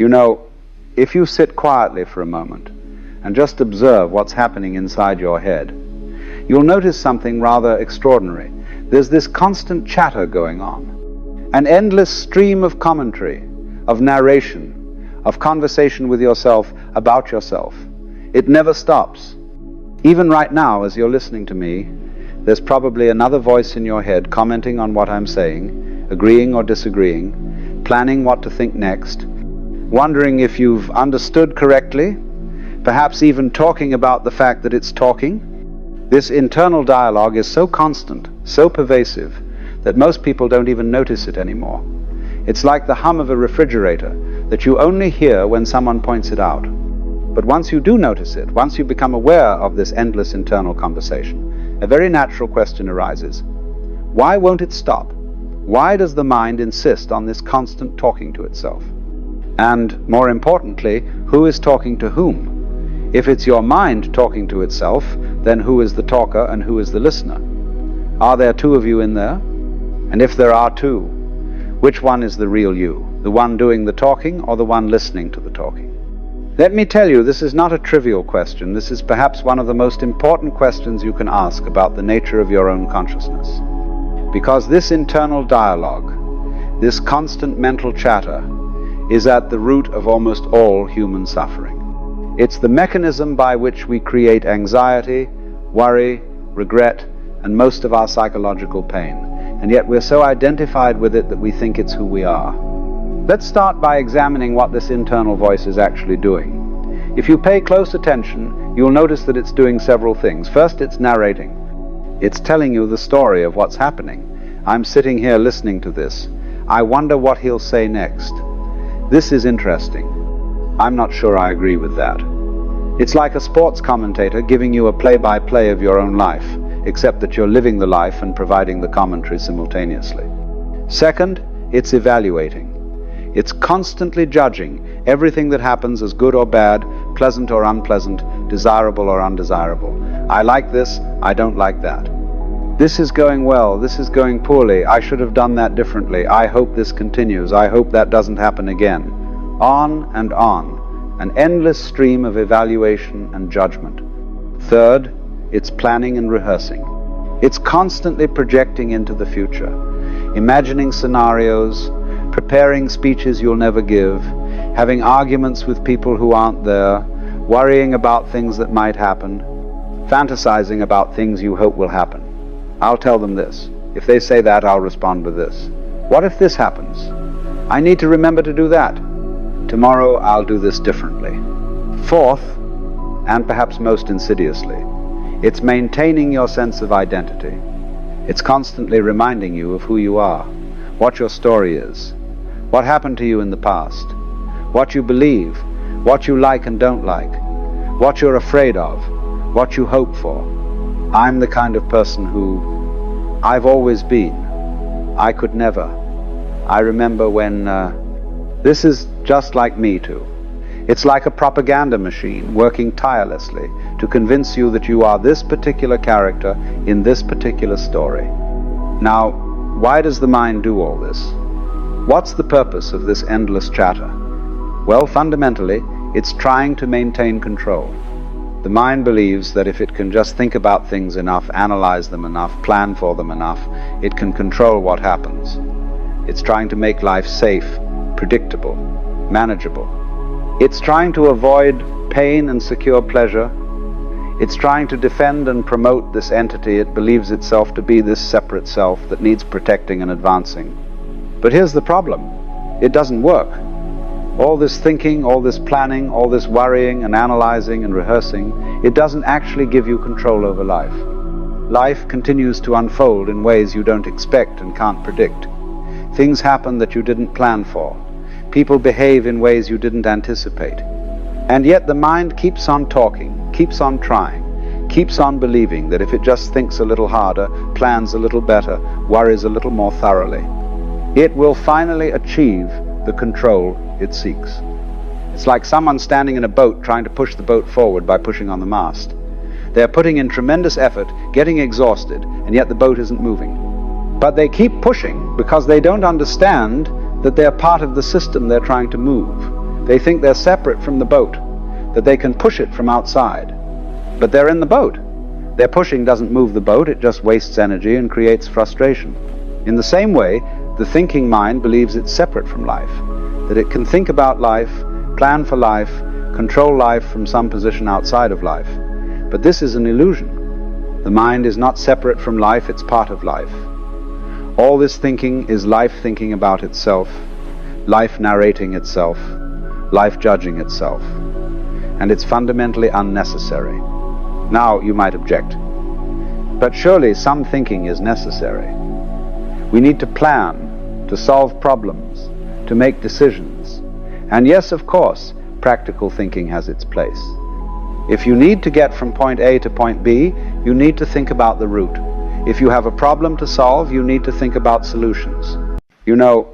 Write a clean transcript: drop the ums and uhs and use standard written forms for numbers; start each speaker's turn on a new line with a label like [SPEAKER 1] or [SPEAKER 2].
[SPEAKER 1] You know, if you sit quietly for a moment and just observe what's happening inside your head, you'll notice something rather extraordinary. There's this constant chatter going on, an endless stream of commentary, of narration, of conversation with yourself about yourself. It never stops. Even right now, as you're listening to me, there's probably another voice in your head commenting on what I'm saying, agreeing or disagreeing, planning what to think next, wondering if you've understood correctly, perhaps even talking about the fact that it's talking. This internal dialogue is so constant, so pervasive, that most people don't even notice it anymore. It's like the hum of a refrigerator that you only hear when someone points it out. But once you do notice it, once you become aware of this endless internal conversation, a very natural question arises. Why won't it stop? Why does the mind insist on this constant talking to itself? And more importantly, who is talking to whom? If it's your mind talking to itself, then who is the talker and who is the listener? Are there two of you in there? And if there are two, which one is the real you? The one doing the talking or the one listening to the talking? Let me tell you, this is not a trivial question. This is perhaps one of the most important questions you can ask about the nature of your own consciousness. Because this internal dialogue, this constant mental chatter, is at the root of almost all human suffering. It's the mechanism by which we create anxiety, worry, regret, and most of our psychological pain. And yet we're so identified with it that we think it's who we are. Let's start by examining what this internal voice is actually doing. If you pay close attention, you'll notice that it's doing several things. First, it's narrating. It's telling you the story of what's happening. I'm sitting here listening to this. I wonder what he'll say next. This is interesting. I'm not sure I agree with that. It's like a sports commentator giving you a play-by-play of your own life, except that you're living the life and providing the commentary simultaneously. Second, it's evaluating. It's constantly judging everything that happens as good or bad, pleasant or unpleasant, desirable or undesirable. I like this, I don't like that. This is going well, this is going poorly, I should have done that differently, I hope this continues, I hope that doesn't happen again. On and on, an endless stream of evaluation and judgment. Third, it's planning and rehearsing. It's constantly projecting into the future, imagining scenarios, preparing speeches you'll never give, having arguments with people who aren't there, worrying about things that might happen, fantasizing about things you hope will happen. I'll tell them this. If they say that, I'll respond with this. What if this happens? I need to remember to do that. Tomorrow I'll do this differently. Fourth, and perhaps most insidiously, it's maintaining your sense of identity. It's constantly reminding you of who you are, what your story is, what happened to you in the past, what you believe, what you like and don't like, what you're afraid of, what you hope for. I'm the kind of person who I've always been. I could never. I remember when this is just like me too. It's like a propaganda machine working tirelessly to convince you that you are this particular character in this particular story. Now, why does the mind do all this? What's the purpose of this endless chatter? Well, fundamentally, it's trying to maintain control. The mind believes that if it can just think about things enough, analyze them enough, plan for them enough, it can control what happens. It's trying to make life safe, predictable, manageable. It's trying to avoid pain and secure pleasure. It's trying to defend and promote this entity it believes itself to be, this separate self that needs protecting and advancing. But here's the problem. It doesn't work. All this thinking, all this planning, all this worrying and analyzing and rehearsing, it doesn't actually give you control over life. Life continues to unfold in ways you don't expect and can't predict. Things happen that you didn't plan for. People behave in ways you didn't anticipate. And yet the mind keeps on talking, keeps on trying, keeps on believing that if it just thinks a little harder, plans a little better, worries a little more thoroughly, it will finally achieve the control it seeks. It's like someone standing in a boat trying to push the boat forward by pushing on the mast. They're putting in tremendous effort, getting exhausted, and yet the boat isn't moving. But they keep pushing because they don't understand that they're part of the system they're trying to move. They think they're separate from the boat, that they can push it from outside. But they're in the boat. Their pushing doesn't move the boat, it just wastes energy and creates frustration. In the same way, the thinking mind believes it's separate from life, that it can think about life, plan for life, control life from some position outside of life. But this is an illusion. The mind is not separate from life, it's part of life. All this thinking is life thinking about itself, life narrating itself, life judging itself. And it's fundamentally unnecessary. Now you might object, but surely some thinking is necessary. We need to plan, to solve problems, to make decisions. And yes, of course, practical thinking has its place. If you need to get from point A to point B, you need to think about the route. If you have a problem to solve, you need to think about solutions. You know,